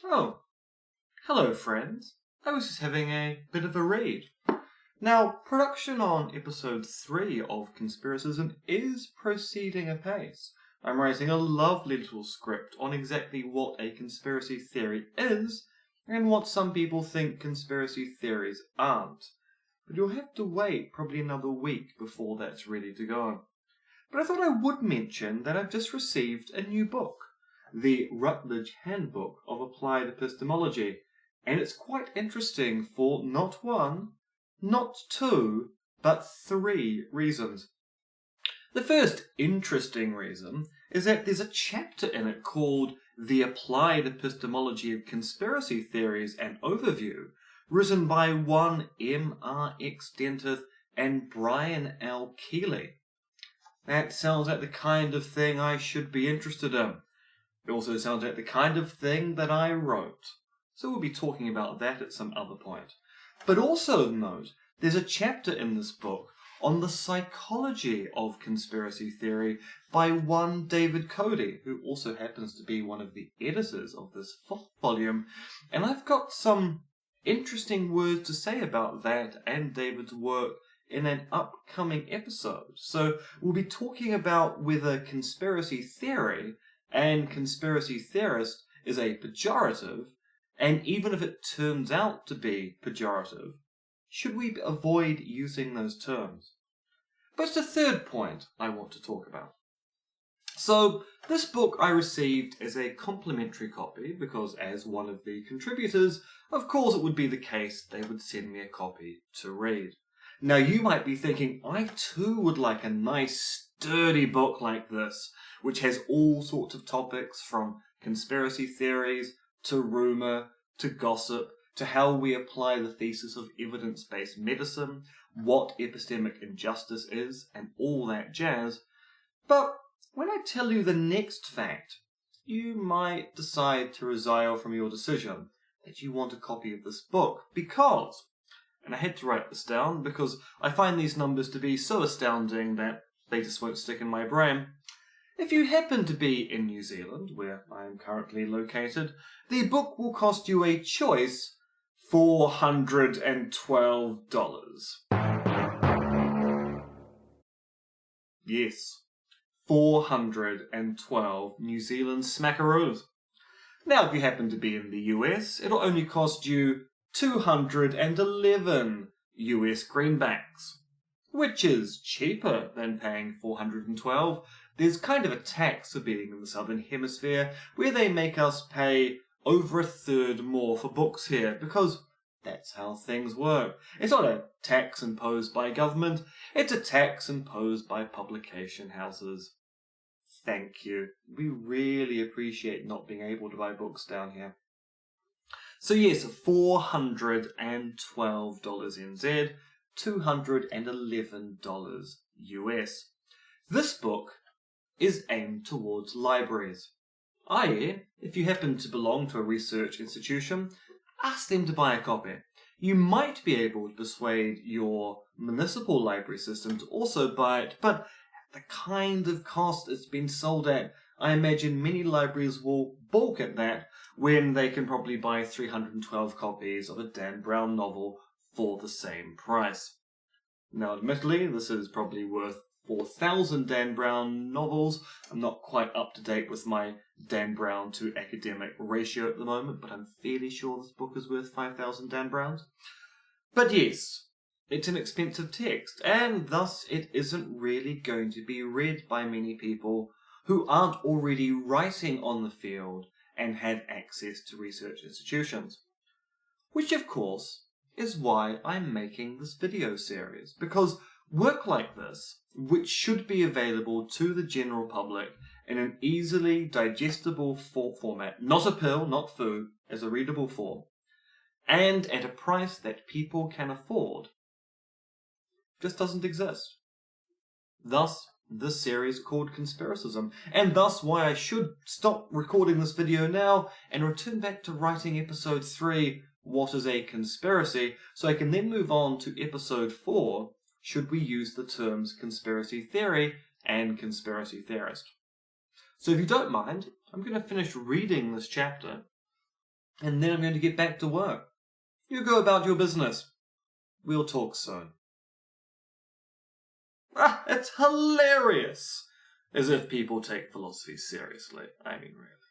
Oh, hello friends. I was just having a bit of a read. Now, production on episode 3 of Conspiracism is proceeding apace. I'm writing a lovely little script on exactly what a conspiracy theory is and what some people think conspiracy theories aren't. But you'll have to wait probably another week before that's ready to go. But I thought I would mention that I've just received a new book, the Routledge Handbook of Applied Epistemology, and it's quite interesting for not one, not two, but 3 reasons. The first interesting reason is that there's a chapter in it called The Applied Epistemology of Conspiracy Theories and Overview, written by one M.R.X. Dentith and Brian L. Keeley. That sounds like the kind of thing I should be interested in. It also sounds like the kind of thing that I wrote. So we'll be talking about that at some other point. But also note, there's a chapter in this book on the psychology of conspiracy theory by one David Cody, who also happens to be one of the editors of this 4th volume. And I've got some interesting words to say about that and David's work in an upcoming episode. So we'll be talking about whether conspiracy theory and conspiracy theorist is a pejorative, and even if it turns out to be pejorative, should we avoid using those terms? But it's the third point I want to talk about. So this book I received as a complimentary copy because as one of the contributors, of course it would be the case they would send me a copy to read. Now you might be thinking, I too would like a nice sturdy book like this, which has all sorts of topics from conspiracy theories to rumour to gossip to how we apply the thesis of evidence-based medicine, what epistemic injustice is, and all that jazz. But when I tell you the next fact, you might decide to resile from your decision that you want a copy of this book because, and I had to write this down because I find these numbers to be so astounding that they just won't stick in my brain. If you happen to be in New Zealand, where I am currently located, the book will cost you a choice $412. Yes, 412 New Zealand smackaroos. Now, if you happen to be in the US, it'll only cost you 211 US greenbacks, which is cheaper than paying 412. There's kind of a tax for being in the Southern Hemisphere where they make us pay over 1/3 more for books here because that's how things work. It's not a tax imposed by government, it's a tax imposed by publication houses. Thank you. We really appreciate not being able to buy books down here. So yes, $412 NZ, $211 US. This book is aimed towards libraries. I.e., if you happen to belong to a research institution, ask them to buy a copy. You might be able to persuade your municipal library system to also buy it, but at the kind of cost it's been sold at, I imagine many libraries will balk at that when they can probably buy 312 copies of a Dan Brown novel for the same price. Now, admittedly, this is probably worth 4,000 Dan Brown novels. I'm not quite up to date with my Dan Brown to academic ratio at the moment, but I'm fairly sure this book is worth 5,000 Dan Browns. But yes, it's an expensive text, and thus it isn't really going to be read by many people who aren't already writing on the field and have access to research institutions. Which, of course, is why I'm making this video series, because work like this, which should be available to the general public in an easily digestible format, not a pill, not food, as a readable form, and at a price that people can afford, just doesn't exist. Thus, this series called Conspiracism, and thus why I should stop recording this video now and return back to writing episode 3, What is a Conspiracy, so I can then move on to episode 4, Should we use the terms conspiracy theory and conspiracy theorist. So if you don't mind, I'm going to finish reading this chapter, and then I'm going to get back to work. You go about your business. We'll talk soon. It's hilarious! As if people take philosophy seriously. I mean, really.